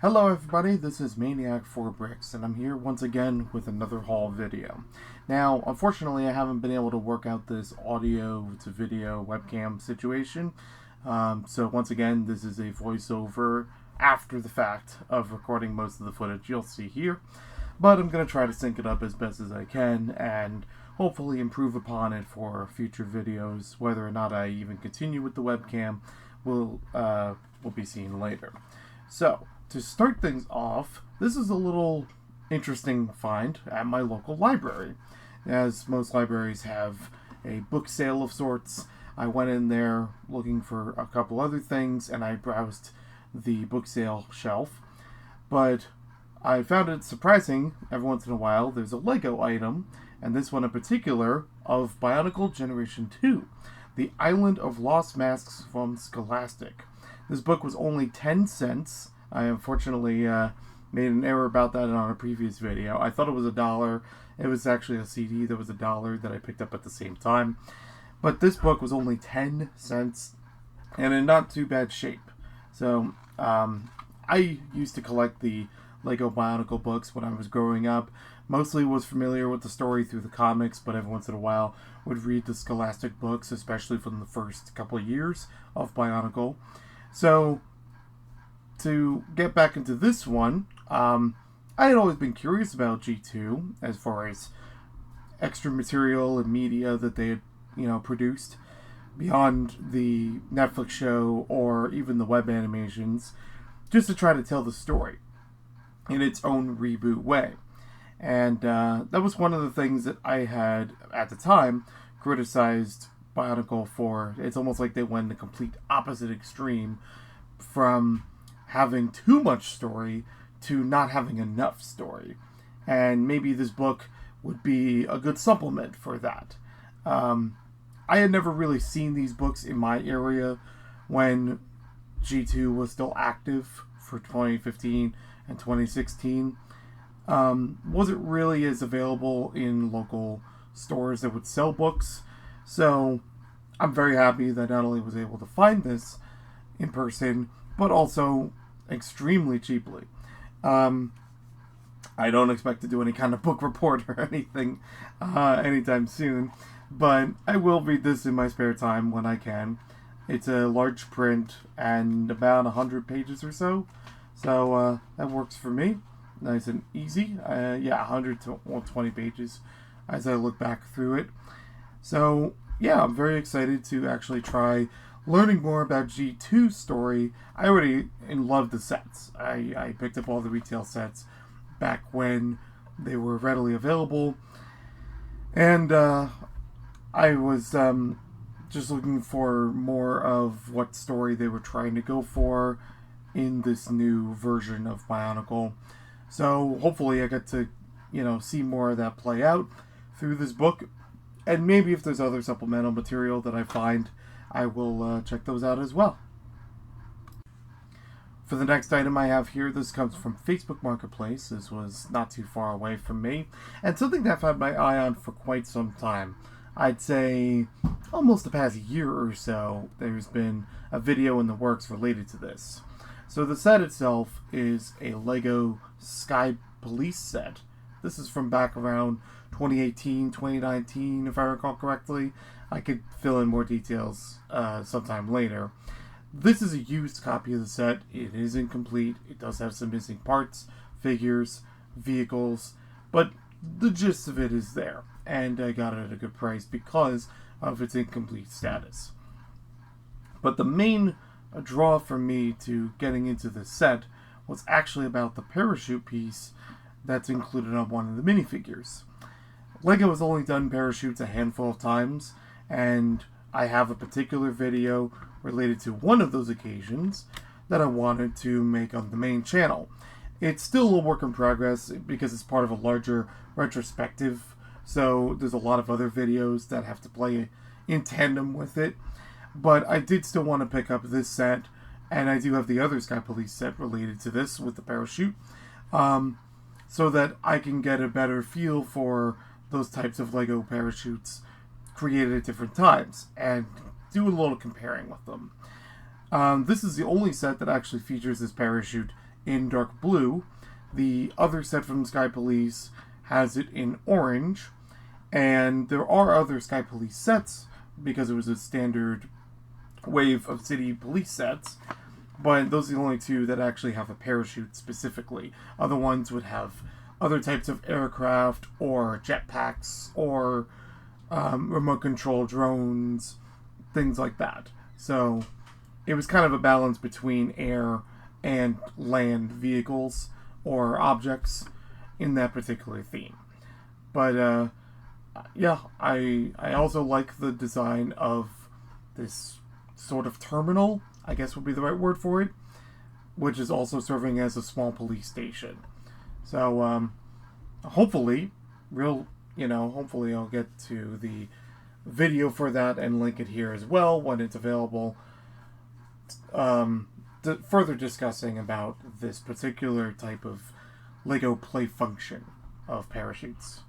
Hello everybody, this is Maniac4Bricks, and I'm here once again with another haul video. Now, unfortunately, I haven't been able to work out this audio to video webcam situation, so once again, this is a voiceover after the fact of recording most of the footage you'll see here, but I'm going to try to sync it up as best as I can, and hopefully improve upon it for future videos. Whether or not I even continue with the webcam, we'll be seeing later. So, to start things off, this is a little interesting find at my local library. As most libraries have a book sale of sorts, I went in there looking for a couple other things, and I browsed the book sale shelf. But I found it surprising, every once in a while, there's a Lego item, and this one in particular, of BIONICLE Generation 2, The Island of Lost Masks from Scholastic. This book was only 10 cents. I unfortunately made an error about that on a previous video. I thought it was $1. It was actually a CD that was $1 that I picked up at the same time. But this book was only 10 cents and in not too bad shape. So I used to collect the Lego Bionicle books when I was growing up. Mostly was familiar with the story through the comics, but every once in a while would read the Scholastic books, especially from the first couple of years of Bionicle. So to get back into this one, I had always been curious about G2 as far as extra material and media that they had, produced beyond the Netflix show or even the web animations, just to try to tell the story in its own reboot way. And that was one of the things that I had, at the time, criticized Bionicle for. It's almost like they went the complete opposite extreme from having too much story to not having enough story. And maybe this book would be a good supplement for that. I had never really seen these books in my area when G2 was still active for 2015 and 2016. Wasn't really as available in local stores that would sell books. So I'm very happy that not only was able to find this in person, but also extremely cheaply. I don't expect to do any kind of book report or anything anytime soon, but I will read this in my spare time when I can. It's a large print and about 100 pages or so, so that works for me. Nice and easy. 100 to 120 pages as I look back through it. So yeah, I'm very excited to actually try learning more about G2's story. I already loved the sets. I picked up all the retail sets back when they were readily available. And I was just looking for more of what story they were trying to go for in this new version of Bionicle. So hopefully I get to, see more of that play out through this book. And maybe if there's other supplemental material that I find, I will check those out as well. For the next item I have here, this comes from Facebook Marketplace. This was not too far away from me, and something that I've had my eye on for quite some time. I'd say almost the past year or so, there's been a video in the works related to this. So the set itself is a Lego Sky Police set. This is from back around 2018, 2019, if I recall correctly. I could fill in more details sometime later. This is a used copy of the set. It is incomplete. It does have some missing parts, figures, vehicles, but the gist of it is there. And I got it at a good price because of its incomplete status. But the main draw for me to getting into this set was actually about the parachute piece that's included on one of the minifigures. Lego has only done parachutes a handful of times, and I have a particular video related to one of those occasions that I wanted to make on the main channel. It's still a work in progress because it's part of a larger retrospective, so there's a lot of other videos that have to play in tandem with it. But I did still want to pick up this set, and I do have the other Sky Police set related to this with the parachute, so that I can get a better feel for those types of Lego parachutes created at different times and do a little comparing with them. This is the only set that actually features this parachute in dark blue. The other set from Sky Police has it in orange, and there are other Sky Police sets because it was a standard wave of city police sets, but those are the only two that actually have a parachute specifically. Other ones would have other types of aircraft or jetpacks or remote control drones, things like that. So it was kind of a balance between air and land vehicles or objects in that particular theme. But yeah, I also like the design of this sort of terminal, I guess would be the right word for it, which is also serving as a small police station. So hopefully I'll get to the video for that and link it here as well when it's available, further discussing about this particular type of LEGO play function of parachutes.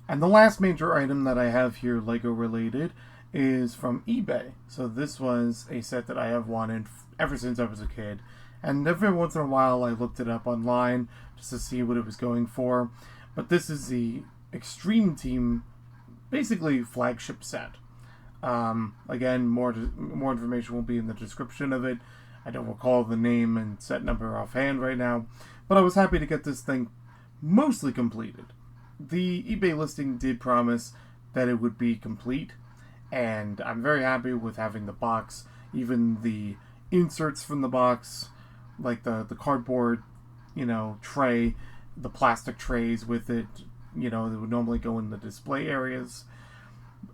And the last major item that I have here LEGO related is from eBay. So this was a set that I have wanted ever since I was a kid, and every once in a while I looked it up online just to see what it was going for. But this is the Xtreme Team, basically flagship set. Again, more information will be in the description of it. I don't recall the name and set number offhand right now, but I was happy to get this thing mostly completed. The eBay listing did promise that it would be complete, and I'm very happy with having the box, even the inserts from the box, like the cardboard, tray, the plastic trays with it, that would normally go in the display areas.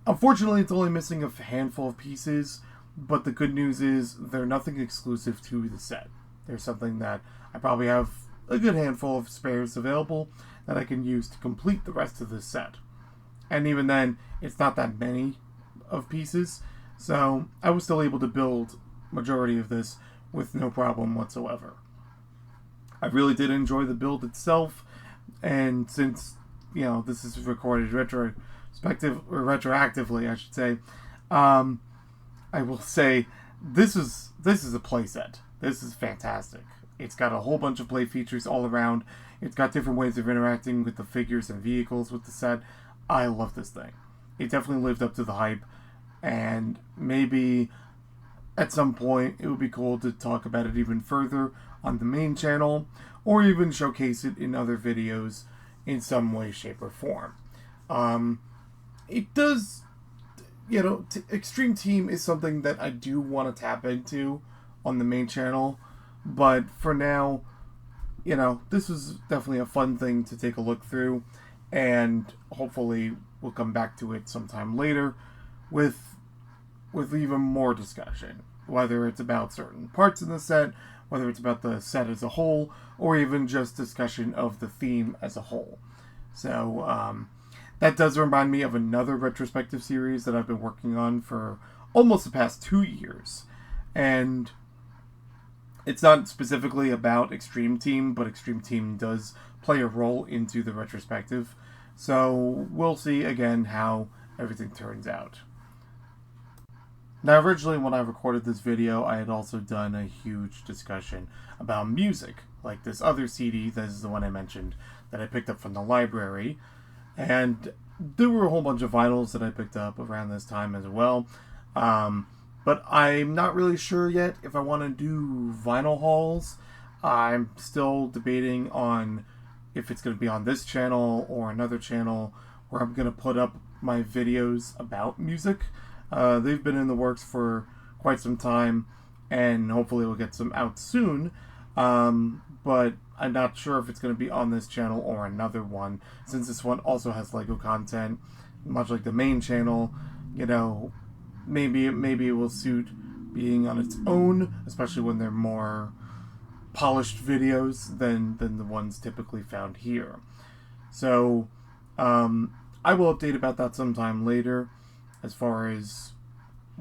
Unfortunately, it's only missing a handful of pieces, but the good news is they're nothing exclusive to the set. There's something that I probably have a good handful of spares available that I can use to complete the rest of this set. And even then, it's not that many of pieces, so I was still able to build majority of this with no problem whatsoever. I really did enjoy the build itself, and since this is recorded retroactively, I should say, I will say this is a play set. This is fantastic. It's got a whole bunch of play features all around. It's got different ways of interacting with the figures and vehicles with the set. I love this thing. It definitely lived up to the hype, and maybe at some point it would be cool to talk about it even further on the main channel, or even showcase it in other videos in some way, shape, or form. It does, Xtreme Team is something that I do want to tap into on the main channel, but for now, this was definitely a fun thing to take a look through, and hopefully we'll come back to it sometime later with even more discussion, whether it's about certain parts in the set, whether it's about the set as a whole, or even just discussion of the theme as a whole. So that does remind me of another retrospective series that I've been working on for almost the past 2 years, and it's not specifically about Xtreme Team, but Xtreme Team does play a role into the retrospective, so we'll see again how everything turns out. Now, originally when I recorded this video, I had also done a huge discussion about music, like this other CD, this is the one I mentioned, that I picked up from the library, and there were a whole bunch of vinyls that I picked up around this time as well, but I'm not really sure yet if I want to do vinyl hauls. I'm still debating on if it's going to be on this channel or another channel where I'm going to put up my videos about music. They've been in the works for quite some time, and hopefully we'll get some out soon, but I'm not sure if it's going to be on this channel or another one, since this one also has LEGO content, much like the main channel. Maybe it will suit being on its own, especially when they're more polished videos than the ones typically found here. So I will update about that sometime later as far as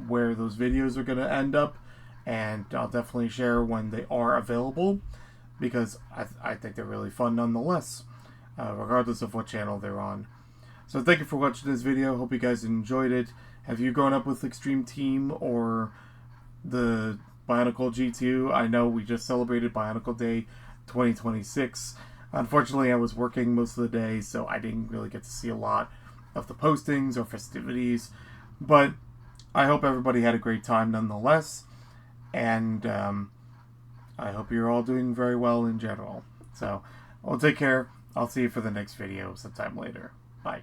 where those videos are going to end up, and I'll definitely share when they are available, because I think they're really fun nonetheless, regardless of what channel they're on. So thank you for watching this video. Hope you guys enjoyed it. Have you grown up with Xtreme Team or the BIONICLE G2. I know we just celebrated BIONICLE Day 2026. Unfortunately, I was working most of the day, so I didn't really get to see a lot of the postings or festivities. But I hope everybody had a great time nonetheless. And I hope you're all doing very well in general. So, well, take care. I'll see you for the next video sometime later. Bye.